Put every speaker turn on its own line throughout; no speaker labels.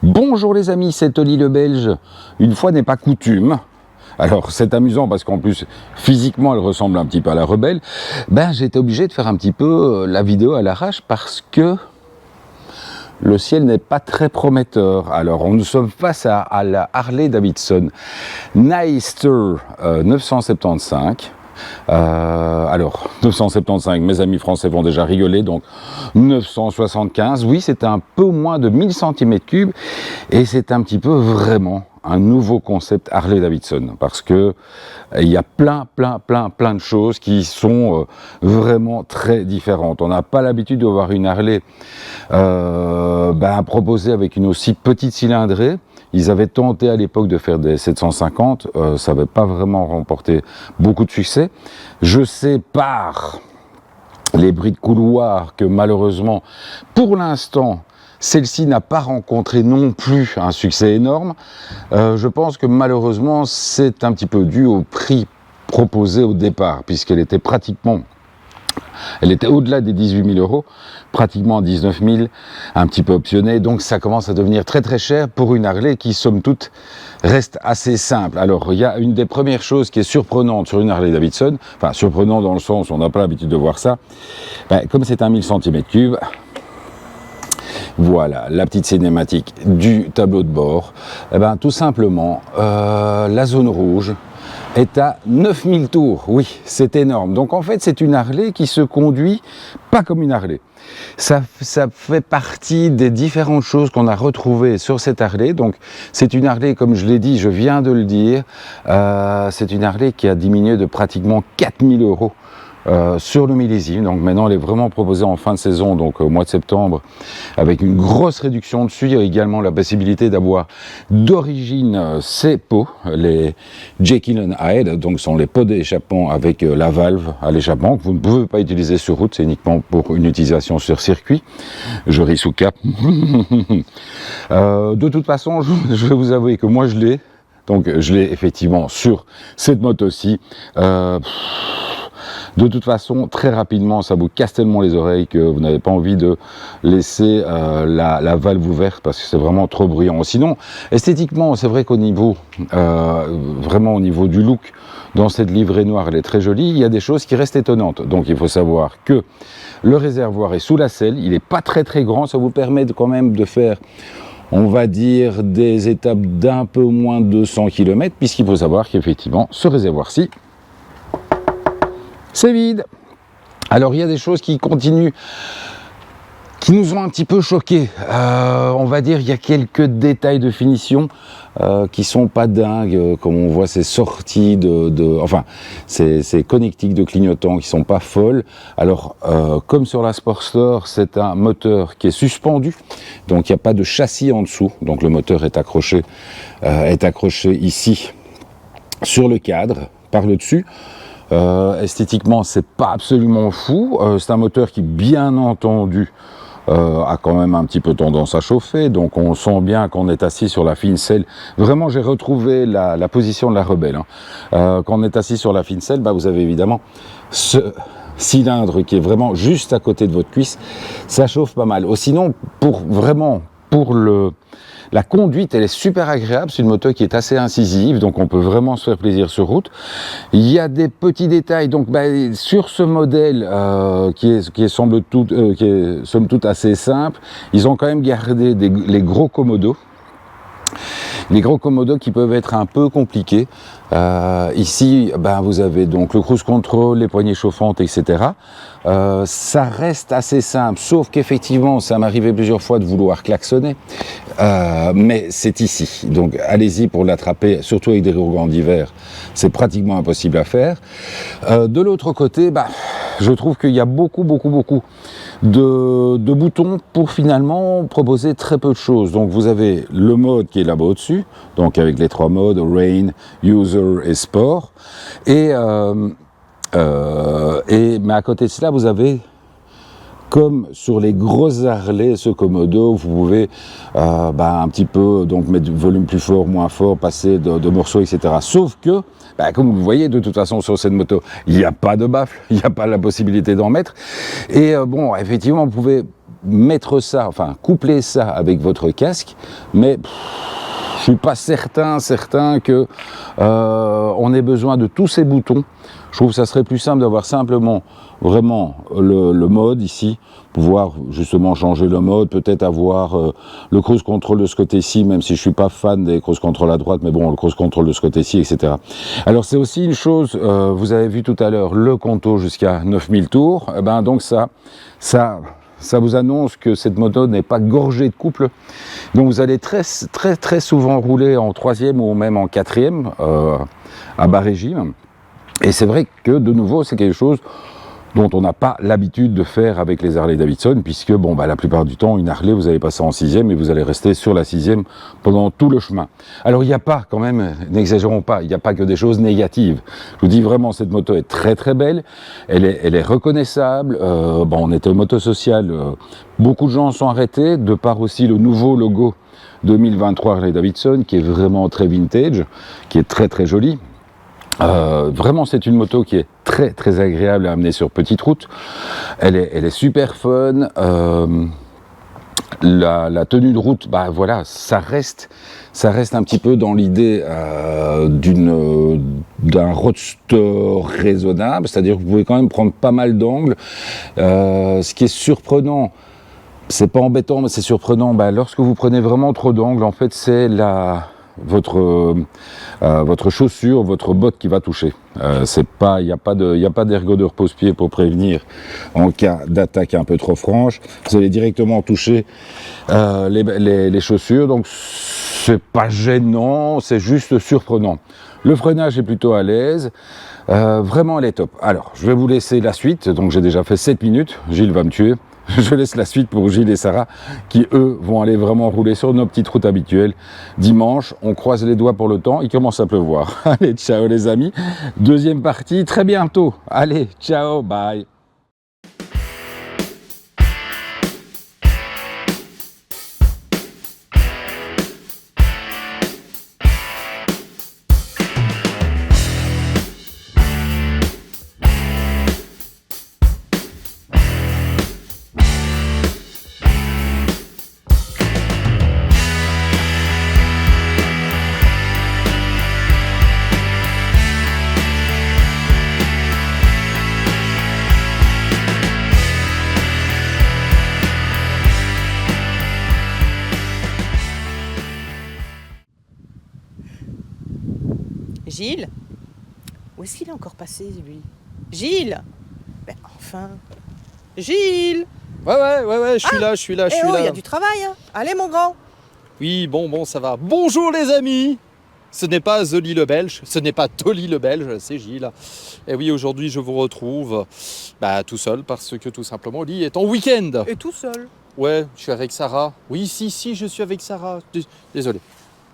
Bonjour les amis, c'est Oli le Belge. Une fois n'est pas coutume. Alors c'est amusant parce qu'en plus physiquement elle ressemble un petit peu à la Rebelle. J'ai été obligé de faire un petit peu la vidéo à l'arrache parce que le ciel n'est pas très prometteur. Alors nous sommes face à la Harley Davidson Nightster 975. Alors 975, mes amis français vont déjà rigoler, donc 975, oui c'est un peu moins de 1000 cm3 et c'est un petit peu vraiment un nouveau concept Harley Davidson parce que il y a plein de choses qui sont vraiment très différentes. On n'a pas l'habitude de voir une Harley proposée avec une aussi petite cylindrée. Ils avaient tenté à l'époque de faire des 750, ça n'avait pas vraiment remporté beaucoup de succès. Je sais par les bruits de couloir que malheureusement, pour l'instant, celle-ci n'a pas rencontré non plus un succès énorme. Je pense que malheureusement, c'est un petit peu dû au prix proposé au départ, puisqu'elle était pratiquement... Elle était au-delà des 18 000 euros, pratiquement 19 000, un petit peu optionné, donc ça commence à devenir très cher pour une Harley qui, somme toute, reste assez simple. Alors, il y a une des premières choses qui est surprenante sur une Harley Davidson, enfin surprenant dans le sens où on n'a pas l'habitude de voir ça, comme c'est un 1000 cm3, voilà, la petite cinématique du tableau de bord, tout simplement, la zone rouge est à 9000 tours, oui, c'est énorme. Donc en fait, c'est une Harley qui se conduit pas comme une Harley. Ça fait partie des différentes choses qu'on a retrouvées sur cette Harley. Donc c'est une Harley, comme je l'ai dit, je viens de le dire, c'est une Harley qui a diminué de pratiquement 4000 euros. Sur le millésime, donc maintenant elle est vraiment proposée en fin de saison, donc au mois de septembre, avec une grosse réduction dessus. Il y a également la possibilité d'avoir d'origine ces pots, les Jekyll and Hyde, donc sont les pots d'échappement avec la valve à l'échappement que vous ne pouvez pas utiliser sur route, c'est uniquement pour une utilisation sur circuit. Je ris sous cap. De toute façon, je vais vous avouer que moi je l'ai, donc je l'ai effectivement sur cette moto-ci. De toute façon, très rapidement, ça vous casse tellement les oreilles que vous n'avez pas envie de laisser la valve ouverte parce que c'est vraiment trop bruyant. Sinon, esthétiquement, c'est vrai qu'au niveau, vraiment au niveau du look, dans cette livrée noire, elle est très jolie. Il y a des choses qui restent étonnantes. Donc, il faut savoir que le réservoir est sous la selle. Il n'est pas très grand. Ça vous permet quand même de faire, on va dire, des étapes d'un peu moins de 200 km, puisqu'il faut savoir qu'effectivement, ce réservoir-ci, c'est vide. Alors il y a des choses qui continuent, qui nous ont un petit peu choqués. On va dire il y a quelques détails de finition qui sont pas dingues, comme on voit ces sorties ces connectiques de clignotants qui sont pas folles. Alors comme sur la Sportster, c'est un moteur qui est suspendu, donc il n'y a pas de châssis en dessous, donc le moteur est accroché ici sur le cadre par le dessus. Esthétiquement, c'est pas absolument fou. C'est un moteur qui, bien entendu, a quand même un petit peu tendance à chauffer. Donc, on sent bien qu'on est assis sur la fine selle. Vraiment, j'ai retrouvé la position de la Rebelle. Quand on est assis sur la fine selle, vous avez évidemment ce cylindre qui est vraiment juste à côté de votre cuisse. Ça chauffe pas mal. Sinon, la conduite, elle est super agréable, c'est une moto qui est assez incisive, donc on peut vraiment se faire plaisir sur route. Il y a des petits détails, donc sur ce modèle qui est somme toute assez simple, ils ont quand même gardé les gros commodos. Les gros commodos qui peuvent être un peu compliqués. Ici, vous avez donc le cruise control, les poignées chauffantes, etc. Ça reste assez simple, sauf qu'effectivement, ça m'arrivait plusieurs fois de vouloir klaxonner. Mais c'est ici. Donc, allez-y pour l'attraper, surtout avec des roues d'hiver. C'est pratiquement impossible à faire. De l'autre côté, je trouve qu'il y a beaucoup de boutons pour finalement proposer très peu de choses. Donc, vous avez le mode qui est là-bas au-dessus, donc avec les 3 modes, Rain, User et Sport. Mais à côté de cela, vous avez, comme sur les grosses Harley, ce commodo, vous pouvez un petit peu donc mettre du volume plus fort, moins fort, passer de morceaux, etc. Sauf que, comme vous le voyez, de toute façon, sur cette moto, il n'y a pas de baffle, il n'y a pas la possibilité d'en mettre. Et effectivement, vous pouvez mettre ça, enfin coupler ça avec votre casque, mais je suis pas certain que on ait besoin de tous ces boutons. Je trouve que ça serait plus simple d'avoir simplement vraiment le mode ici, pouvoir justement changer le mode, peut-être avoir le cruise control de ce côté-ci, même si je suis pas fan des cruise control à droite, mais bon, le cruise control de ce côté-ci, etc. Alors c'est aussi une chose, vous avez vu tout à l'heure le Conto jusqu'à 9000 tours, eh ben donc ça vous annonce que cette moto n'est pas gorgée de couple. Donc vous allez très souvent rouler en 3e ou même en 4e à bas régime. Et c'est vrai que de nouveau c'est quelque chose dont on n'a pas l'habitude de faire avec les Harley Davidson, puisque bon, bah, la plupart du temps, une Harley, vous allez passer en 6e et vous allez rester sur la 6e pendant tout le chemin. Alors il n'y a pas, quand même, n'exagérons pas, il n'y a pas que des choses négatives. Je vous dis vraiment, cette moto est très belle, elle est reconnaissable. Bon, on était au Moto Social, beaucoup de gens sont arrêtés, de par aussi le nouveau logo 2023 Harley Davidson, qui est vraiment très vintage, qui est très joli. Vraiment c'est une moto qui est très agréable à amener sur petite route. Elle est super fun. La tenue de route, bah voilà, ça reste un petit peu dans l'idée d'un roadster raisonnable, c'est-à-dire que vous pouvez quand même prendre pas mal d'angles. Ce qui est surprenant, c'est pas embêtant, mais c'est surprenant, bah, lorsque vous prenez vraiment trop d'angles, en fait c'est votre chaussure, votre botte qui va toucher. Il n'y a pas d'ergot de repose-pied pour prévenir en cas d'attaque un peu trop franche. Vous allez directement toucher les chaussures, donc c'est pas gênant, c'est juste surprenant. Le freinage est plutôt à l'aise. Vraiment, elle est top. Alors, je vais vous laisser la suite. Donc, j'ai déjà fait 7 minutes. Gilles va me tuer. Je laisse la suite pour Gilles et Sarah qui, eux, vont aller vraiment rouler sur nos petites routes habituelles. Dimanche, on croise les doigts pour le temps. Il commence à pleuvoir. Allez, ciao les amis. Deuxième partie, très bientôt. Allez, ciao, bye.
Gilles? Où est-ce qu'il est encore passé, lui? Gilles? Ben, enfin... Gilles?
Ouais, je suis là.
Il y a du travail, hein. Allez, mon grand.
Oui, bon, ça va. Bonjour les amis. Ce n'est pas Zoli le Belge, ce n'est pas Tolly le Belge, c'est Gilles. Et oui, aujourd'hui, je vous retrouve tout seul parce que tout simplement, Oli est en week-end.
Et tout seul?
Ouais, je suis avec Sarah. Oui, si, je suis avec Sarah. Désolé.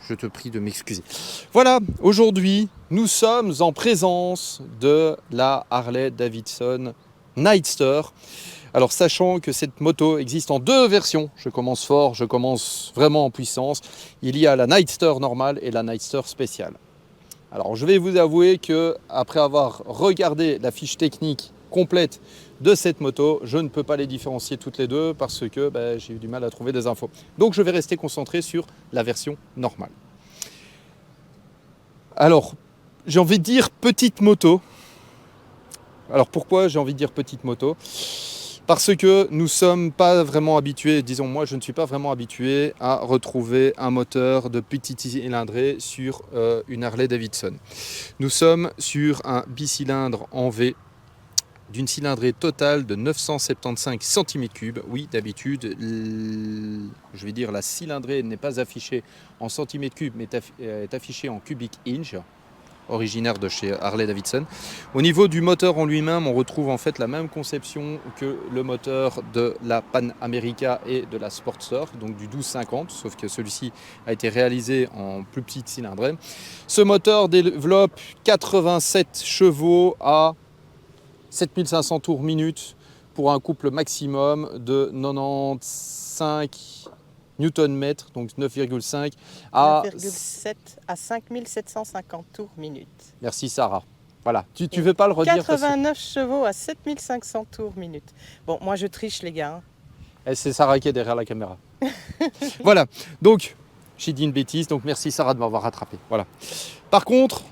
Je te prie de m'excuser. Voilà, aujourd'hui, nous sommes en présence de la Harley Davidson Nightster. Alors, sachant que cette moto existe en 2 versions, je commence fort, je commence vraiment en puissance. Il y a la Nightster normale et la Nightster spéciale. Alors, je vais vous avouer que après avoir regardé la fiche technique complète de cette moto, je ne peux pas les différencier toutes les deux parce que j'ai eu du mal à trouver des infos. Donc je vais rester concentré sur la version normale. Alors, j'ai envie de dire petite moto. Alors pourquoi j'ai envie de dire petite moto ? Parce que nous ne sommes pas vraiment habitués, disons moi je ne suis pas vraiment habitué à retrouver un moteur de petit cylindré sur une Harley Davidson. Nous sommes sur un bicylindre en V d'une cylindrée totale de 975 cm3. Oui, d'habitude, je vais dire la cylindrée n'est pas affichée en cm3, mais est affichée en cubic inch, originaire de chez Harley Davidson. Au niveau du moteur en lui-même, on retrouve en fait la même conception que le moteur de la Pan America et de la Sportster, donc du 1250, sauf que celui-ci a été réalisé en plus petite cylindrée. Ce moteur développe 87 chevaux à 7500 tours minute pour un couple maximum de 95 Nm, donc 9,5 à
9,7 à 5750 tours minute.
Merci Sarah. Voilà, tu ne veux pas le redire
89 chevaux à 7500 tours minute. Bon, moi je triche les gars.
Et c'est Sarah qui est derrière la caméra. Voilà, donc j'ai dit une bêtise, donc merci Sarah de m'avoir rattrapé. Voilà. Par contre,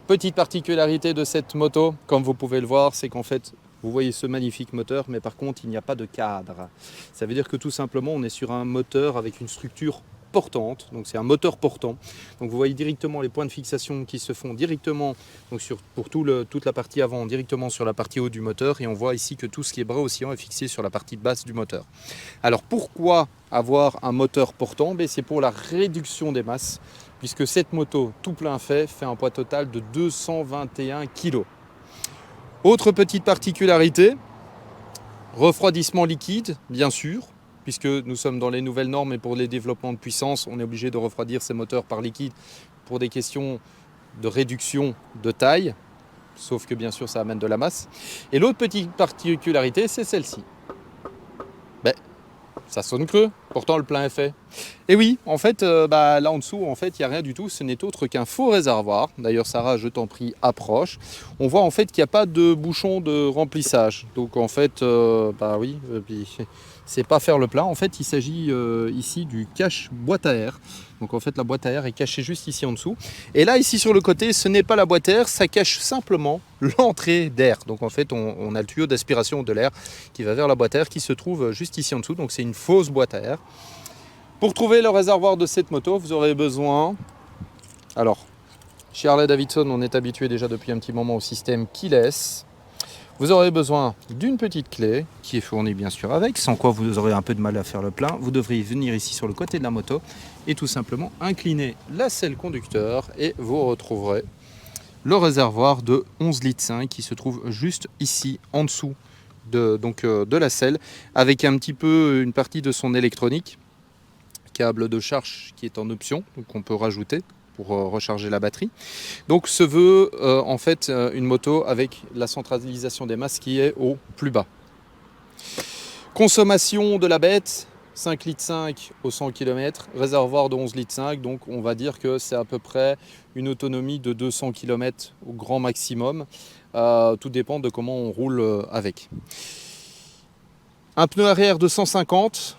petite particularité de cette moto, comme vous pouvez le voir, c'est qu'en fait, vous voyez ce magnifique moteur, mais par contre, il n'y a pas de cadre. Ça veut dire que tout simplement, on est sur un moteur avec une structure portante, donc c'est un moteur portant. Donc vous voyez directement les points de fixation qui se font directement, donc pour toute la partie avant, directement sur la partie haut du moteur, et on voit ici que tout ce qui est bras oscillant est fixé sur la partie basse du moteur. Alors pourquoi avoir un moteur portant? C'est pour la réduction des masses, puisque cette moto tout plein fait un poids total de 221 kg. Autre petite particularité, refroidissement liquide, bien sûr, puisque nous sommes dans les nouvelles normes et pour les développements de puissance, on est obligé de refroidir ces moteurs par liquide pour des questions de réduction de taille, sauf que bien sûr ça amène de la masse. Et l'autre petite particularité, c'est celle-ci. Ça sonne creux, pourtant le plein est fait. Et oui, en fait, là en dessous, en fait, il n'y a rien du tout, ce n'est autre qu'un faux réservoir. D'ailleurs, Sarah, je t'en prie, approche. On voit en fait qu'il n'y a pas de bouchon de remplissage. Donc en fait, oui, c'est pas faire le plein. En fait, il s'agit ici du cache boîte à air. Donc en fait, la boîte à air est cachée juste ici en dessous. Et là, ici sur le côté, ce n'est pas la boîte à air, ça cache simplement l'entrée d'air. Donc en fait, on a le tuyau d'aspiration de l'air qui va vers la boîte à air qui se trouve juste ici en dessous. Donc c'est une fausse boîte à air. Pour trouver le réservoir de cette moto, vous aurez besoin... Alors, chez Harley-Davidson, on est habitué déjà depuis un petit moment au système keyless. Vous aurez besoin d'une petite clé qui est fournie bien sûr avec, sans quoi vous aurez un peu de mal à faire le plein. Vous devrez venir ici sur le côté de la moto et tout simplement incliner la selle conducteur et vous retrouverez le réservoir de 11,5 litres qui se trouve juste ici en dessous de la selle, avec un petit peu une partie de son électronique, câble de charge qui est en option, donc on peut rajouter pour recharger la batterie. Donc ce veut en fait une moto avec la centralisation des masses qui est au plus bas. Consommation de la bête, 5,5 litres au 100 km, réservoir de 11,5 litres, donc on va dire que c'est à peu près une autonomie de 200 km au grand maximum. Tout dépend de comment on roule avec. Un pneu arrière de 150,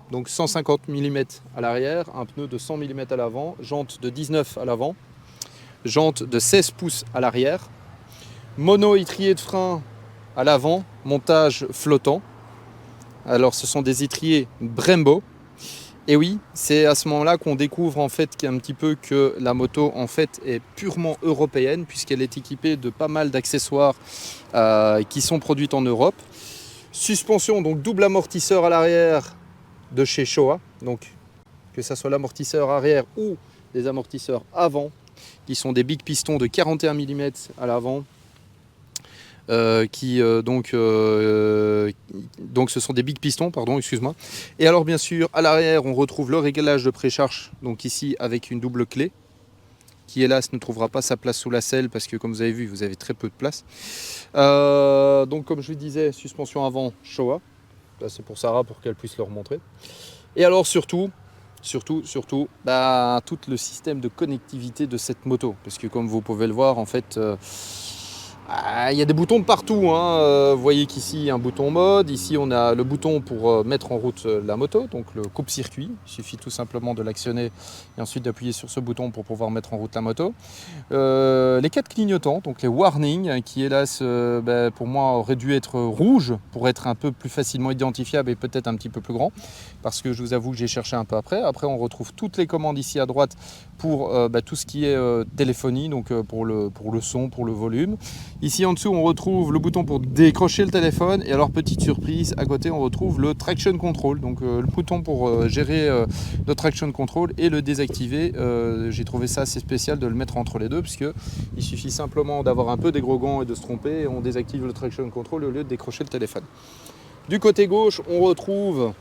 donc 150 mm à l'arrière, un pneu de 100 mm à l'avant, jante de 19 à l'avant, jante de 16 pouces à l'arrière, mono étrier de frein à l'avant, montage flottant. Alors ce sont des étriers Brembo. Et oui, c'est à ce moment-là qu'on découvre en fait qu'un petit peu que la moto en fait est purement européenne, puisqu'elle est équipée de pas mal d'accessoires qui sont produits en Europe. Suspension, donc double amortisseur à l'arrière de chez Showa, donc que ce soit l'amortisseur arrière ou les amortisseurs avant, qui sont des big pistons de 41 mm à l'avant, donc ce sont des big pistons, pardon, excuse-moi. Et alors bien sûr à l'arrière on retrouve le réglage de précharge, donc ici avec une double clé, qui hélas ne trouvera pas sa place sous la selle parce que comme vous avez vu vous avez très peu de place. Donc comme je vous disais, suspension avant Showa. Là, c'est pour Sarah pour qu'elle puisse leur montrer. Et alors surtout, tout le système de connectivité de cette moto. Parce que comme vous pouvez le voir, en fait, il y a des boutons de partout. Vous voyez qu'ici, il y a un bouton mode. Ici, on a le bouton pour mettre en route la moto, donc le coupe-circuit. Il suffit tout simplement de l'actionner et ensuite d'appuyer sur ce bouton pour pouvoir mettre en route la moto. Les 4 clignotants, donc les warnings, qui hélas, pour moi, auraient dû être rouges pour être un peu plus facilement identifiables et peut-être un petit peu plus grand. Parce que je vous avoue que j'ai cherché un peu après. Après, on retrouve toutes les commandes ici à droite pour tout ce qui est téléphonie, donc pour le son, pour le volume. Ici en dessous on retrouve le bouton pour décrocher le téléphone et alors petite surprise, à côté on retrouve le traction control, donc le bouton pour gérer le traction control et le désactiver. J'ai trouvé ça assez spécial de le mettre entre les deux puisque il suffit simplement d'avoir un peu des gros gants et de se tromper et on désactive le traction control au lieu de décrocher le téléphone. Du côté gauche on retrouve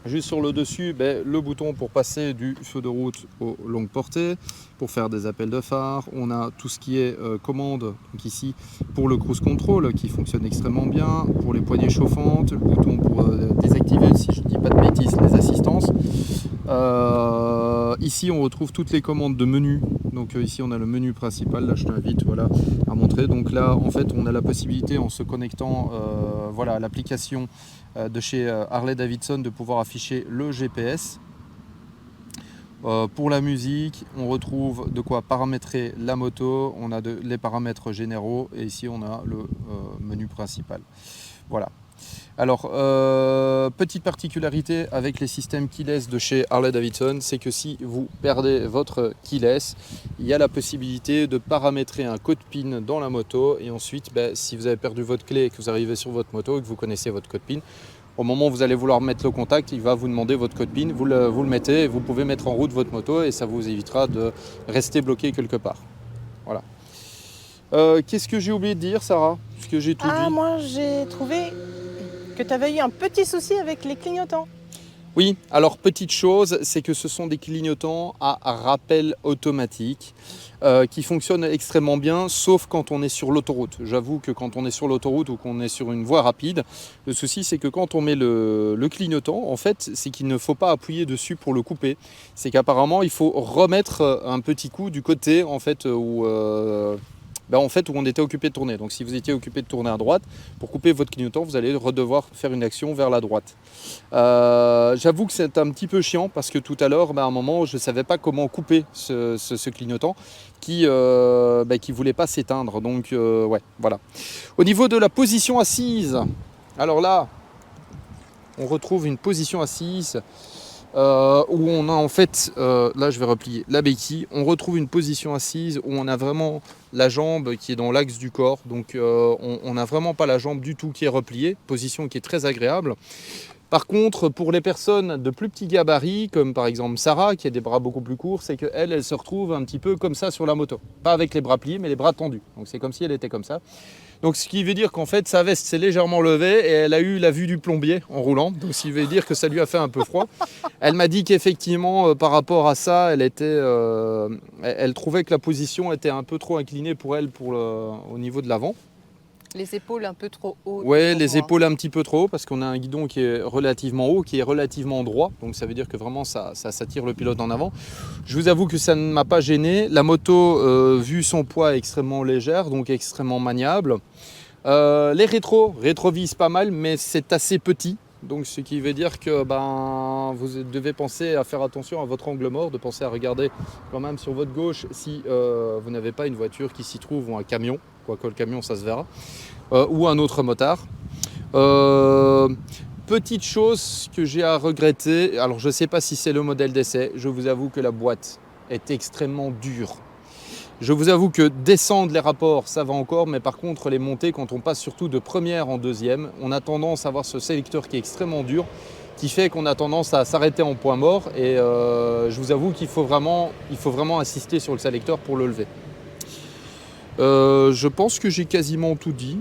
juste sur le dessus, le bouton pour passer du feu de route aux longues portées, pour faire des appels de phare. On a tout ce qui est commande, donc ici pour le cruise control qui fonctionne extrêmement bien, pour les poignées chauffantes, le bouton pour désactiver, si je ne dis pas de bêtises, les assistances. Ici on retrouve toutes les commandes de menu, donc ici on a le menu principal, là je t'invite à montrer. Donc là en fait on a la possibilité en se connectant voilà, l'application de chez Harley-Davidson de pouvoir afficher le GPS. Pour la musique, on retrouve de quoi paramétrer la moto, on a les paramètres généraux et ici on a le menu principal. Voilà. Alors, petite particularité avec les systèmes keyless de chez Harley-Davidson, c'est que si vous perdez votre keyless, il y a la possibilité de paramétrer un code PIN dans la moto et ensuite, si vous avez perdu votre clé et que vous arrivez sur votre moto et que vous connaissez votre code PIN, au moment où vous allez vouloir mettre le contact, il va vous demander votre code PIN, vous le mettez et vous pouvez mettre en route votre moto et ça vous évitera de rester bloqué quelque part. Voilà. Qu'est-ce que j'ai oublié de dire, Sarah? Parce que j'ai tout dit.
Moi j'ai trouvé que tu avais eu un petit souci avec les clignotants.
Oui, alors petite chose, c'est que ce sont des clignotants à rappel automatique qui fonctionnent extrêmement bien, sauf quand on est sur l'autoroute. J'avoue que quand on est sur l'autoroute ou qu'on est sur une voie rapide, le souci c'est que quand on met le clignotant, en fait, c'est qu'il ne faut pas appuyer dessus pour le couper. C'est qu'apparemment, il faut remettre un petit coup du côté en fait où on était occupé de tourner. Donc si vous étiez occupé de tourner à droite, pour couper votre clignotant, vous allez devoir faire une action vers la droite. J'avoue que c'est un petit peu chiant parce que tout à l'heure, à un moment, je ne savais pas comment couper ce clignotant qui voulait pas s'éteindre. Donc ouais, voilà. Au niveau de la position assise, alors là, on retrouve une position assise où on a en fait, là je vais replier la béquille, on retrouve une position assise où on a vraiment la jambe qui est dans l'axe du corps, donc on n'a vraiment pas la jambe du tout qui est repliée, position qui est très agréable. Par contre, pour les personnes de plus petits gabarits, comme par exemple Sarah, qui a des bras beaucoup plus courts, c'est qu'elle, elle se retrouve un petit peu comme ça sur la moto. Pas avec les bras pliés, mais les bras tendus. Donc c'est comme si elle était comme ça. Donc ce qui veut dire qu'en fait, sa veste s'est légèrement levée et elle a eu la vue du plombier en roulant. Donc ce qui veut dire que ça lui a fait un peu froid. Elle m'a dit qu'effectivement, par rapport à ça, elle trouvait que la position était un peu trop inclinée pour elle au niveau de l'avant.
Les épaules un peu trop hautes.
Ouais, les épaules un petit peu trop haut parce qu'on a un guidon qui est relativement haut, qui est relativement droit. Donc ça veut dire que vraiment ça tire le pilote en avant. Je vous avoue que ça ne m'a pas gêné. La moto, vu son poids, est extrêmement légère, donc extrêmement maniable. Les rétrovisent pas mal, mais c'est assez petit. Donc ce qui veut dire que vous devez penser à faire attention à votre angle mort, de penser à regarder quand même sur votre gauche si vous n'avez pas une voiture qui s'y trouve ou un camion, quoique le camion ça se verra, ou un autre motard. Petite chose que j'ai à regretter, alors je ne sais pas si c'est le modèle d'essai, je vous avoue que la boîte est extrêmement dure. Je vous avoue que descendre les rapports, ça va encore, mais par contre les montées, quand on passe surtout de première en deuxième, on a tendance à avoir ce sélecteur qui est extrêmement dur, qui fait qu'on a tendance à s'arrêter en point mort. Et je vous avoue qu'il faut vraiment insister sur le sélecteur pour le lever. Je pense que j'ai quasiment tout dit.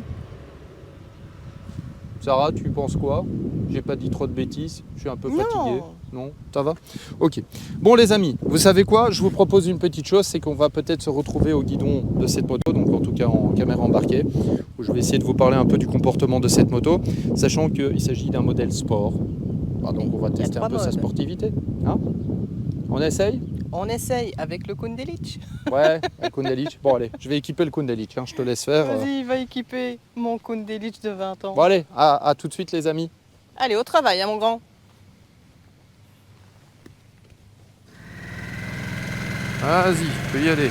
Sarah, tu penses quoi? J'ai pas dit trop de bêtises, je suis un peu fatigué. Non, ça va? Ok. Bon les amis, vous savez quoi? Je vous propose une petite chose, c'est qu'on va peut-être se retrouver au guidon de cette moto, donc en tout cas en caméra embarquée, où je vais essayer de vous parler un peu du comportement de cette moto, sachant qu'il s'agit d'un modèle sport. Donc on va tester un peu sa sportivité. Hein? On essaye?
On essaye avec le Kundelic.
Ouais, le Kundelic. Bon allez, je vais équiper le Kundelic, je te laisse faire.
Vas-y, va équiper mon Kundelic de 20 ans.
Bon allez, à tout de suite les amis.
Allez, au travail, mon grand.
Vas-y, tu peux y aller.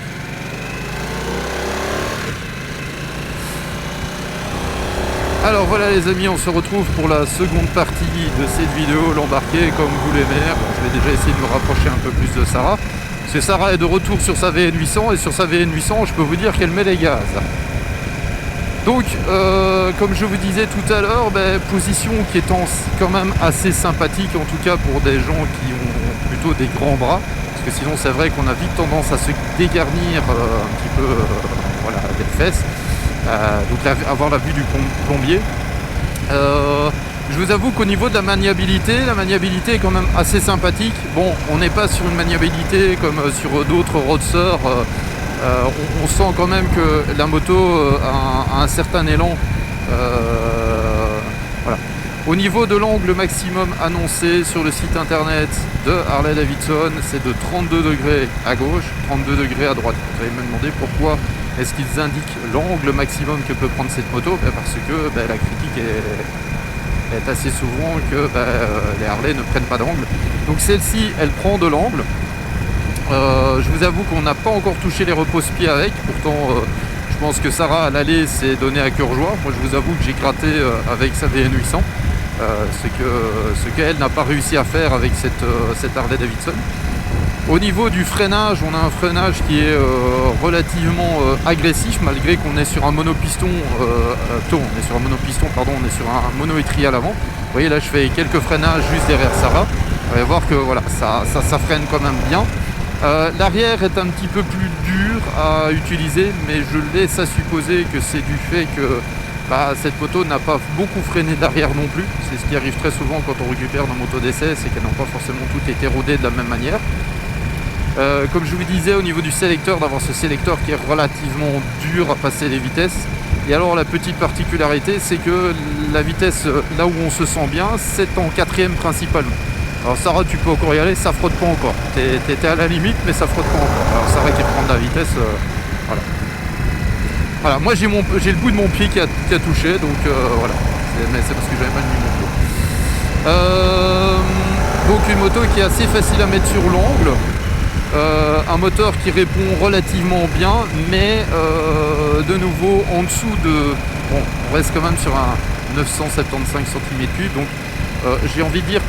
Alors voilà les amis, on se retrouve pour la seconde partie de cette vidéo, l'embarqué comme vous l'aimez. Je vais déjà essayer de me rapprocher un peu plus de Sarah. Parce que Sarah est de retour sur sa VN800 et sur sa VN800, je peux vous dire qu'elle met les gaz. Donc, comme je vous disais tout à l'heure, position qui est quand même assez sympathique, en tout cas pour des gens qui ont plutôt des grands bras. Parce que sinon c'est vrai qu'on a vite tendance à se dégarnir un petit peu des fesses. Donc avoir la vue du plombier. Je vous avoue qu'au niveau de la maniabilité est quand même assez sympathique. Bon, on n'est pas sur une maniabilité comme sur d'autres roadsters. On sent quand même que la moto a un certain élan. Voilà. Au niveau de l'angle maximum annoncé sur le site internet de Harley-Davidson, c'est de 32 degrés à gauche, 32 degrés à droite. Vous allez me demander pourquoi est-ce qu'ils indiquent l'angle maximum que peut prendre cette moto? Parce que la critique est assez souvent que les Harley ne prennent pas d'angle. Donc celle-ci, elle prend de l'angle. Je vous avoue qu'on n'a pas encore touché les repose-pieds avec. Pourtant, je pense que Sarah à l'aller s'est donné à cœur joie. Moi, je vous avoue que j'ai gratté avec sa VN800. Ce qu'elle n'a pas réussi à faire avec cette Harley Davidson. Au niveau du freinage, on a un freinage qui est relativement agressif, malgré qu'on est sur un monopiston, on est sur un monoétrier à l'avant. Vous voyez là, je fais quelques freinages juste derrière Sarah. Vous allez voir que voilà, ça freine quand même bien. L'arrière est un petit peu plus dur à utiliser, mais je laisse à supposer que c'est du fait que cette moto n'a pas beaucoup freiné d'arrière non plus. C'est ce qui arrive très souvent quand on récupère nos motos d'essai, c'est qu'elles n'ont pas forcément toutes été rodées de la même manière. Comme je vous disais, au niveau du sélecteur, d'avoir ce sélecteur qui est relativement dur à passer les vitesses. Et alors la petite particularité, c'est que la vitesse là où on se sent bien, c'est en 4ème principalement. Alors Sarah, tu peux encore y aller, ça frotte pas encore. T'étais à la limite, mais ça frotte pas encore. Alors Sarah qui prend de la vitesse, voilà. Voilà, moi j'ai le bout de mon pied qui a touché, donc voilà. Mais c'est parce que j'avais mal mis mon pied. Donc une moto qui est assez facile à mettre sur l'angle. Un moteur qui répond relativement bien, mais de nouveau en dessous de... Bon, on reste quand même sur un 975 cm3, donc j'ai envie de dire,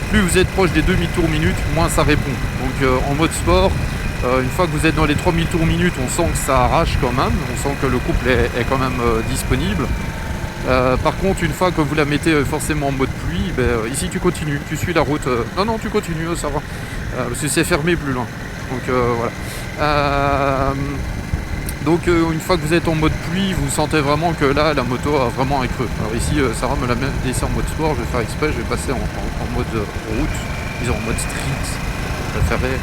plus vous êtes proche des 2000 tours minute, moins ça répond. Donc en mode sport, une fois que vous êtes dans les 3000 tours minute, on sent que ça arrache quand même, on sent que le couple est quand même disponible. Par contre, une fois que vous la mettez forcément en mode pluie, ici tu continues, tu suis la route. Non, tu continues, ça va. Parce que c'est fermé plus loin. Donc voilà. Donc une fois que vous êtes en mode pluie, vous sentez vraiment que là, la moto a vraiment un creux. Alors ici, Sarah me l'a laissé en mode sport, je vais faire exprès, je vais passer en mode route, disons en mode street, je préférais,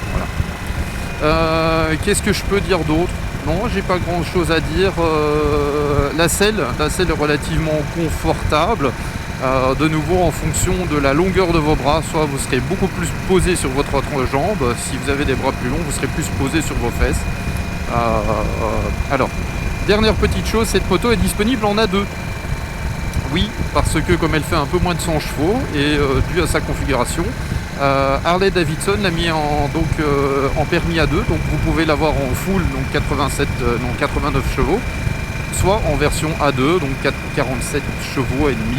voilà. Qu'est-ce que je peux dire d'autre? Non, j'ai pas grand chose à dire. La selle est relativement confortable. De nouveau en fonction de la longueur de vos bras, soit vous serez beaucoup plus posé sur votre jambe, si vous avez des bras plus longs, vous serez plus posé sur vos fesses. Alors, dernière petite chose, cette moto est disponible en A2. Oui, parce que comme elle fait un peu moins de 100 chevaux, et dû à sa configuration, Harley Davidson l'a mis en permis A2, donc vous pouvez l'avoir en full, donc 89 chevaux, soit en version A2, donc 47 chevaux et demi,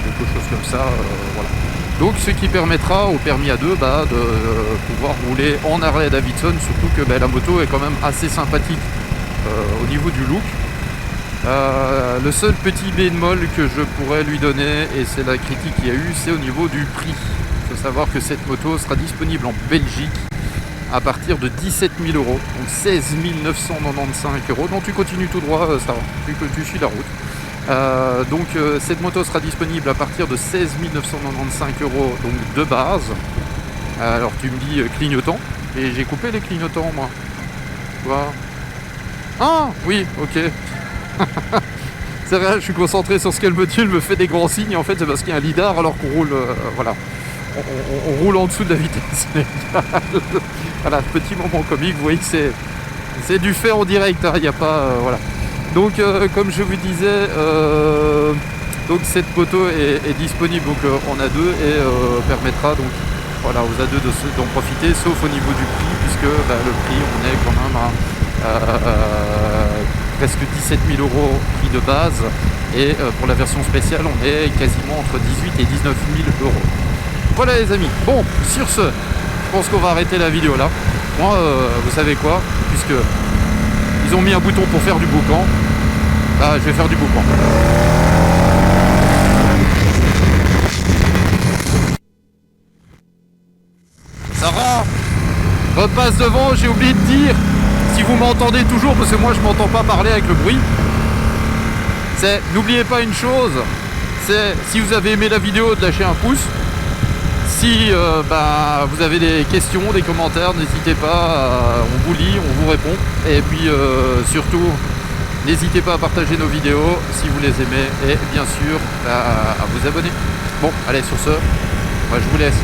quelque chose comme ça, voilà. Donc ce qui permettra au permis A2 de pouvoir rouler en Harley Davidson, surtout que la moto est quand même assez sympathique au niveau du look. Le seul petit bémol que je pourrais lui donner, et c'est la critique qu'il y a eu, c'est au niveau du prix. Il faut savoir que cette moto sera disponible en Belgique à partir de 17 000 €, donc 16 995 €. Donc tu continues tout droit, ça va, tu suis la route. Donc cette moto sera disponible à partir de 16 995 €, donc de base. Alors tu me dis clignotant, et j'ai coupé les clignotants moi. Voilà. Ah oui, ok. C'est vrai, je suis concentré sur ce qu'elle me dit, elle me fait des grands signes, en fait c'est parce qu'il y a un lidar alors qu'on roule, voilà. On roule en dessous de la vitesse légale. Voilà, petit moment comique, vous voyez que c'est du fait en direct, il n'y a pas... voilà. Donc comme je vous disais, donc cette moto est disponible donc, en A2 et permettra donc voilà, aux A2 d'en profiter, sauf au niveau du prix, puisque le prix on est quand même à presque 17 000 € prix de base, et pour la version spéciale on est quasiment entre 18 et 19 000 €. Voilà les amis, bon sur ce, je pense qu'on va arrêter la vidéo là. Moi vous savez quoi, puisque ils ont mis un bouton pour faire du boucan, je vais faire du boucan. Sarah, repasse devant, j'ai oublié de dire, si vous m'entendez toujours, parce que moi je m'entends pas parler avec le bruit, c'est, n'oubliez pas une chose, c'est si vous avez aimé la vidéo de lâcher un pouce. Si vous avez des questions, des commentaires, n'hésitez pas, on vous lit, on vous répond. Et puis surtout, n'hésitez pas à partager nos vidéos si vous les aimez, et bien sûr à vous abonner. Bon, allez sur ce, moi je vous laisse.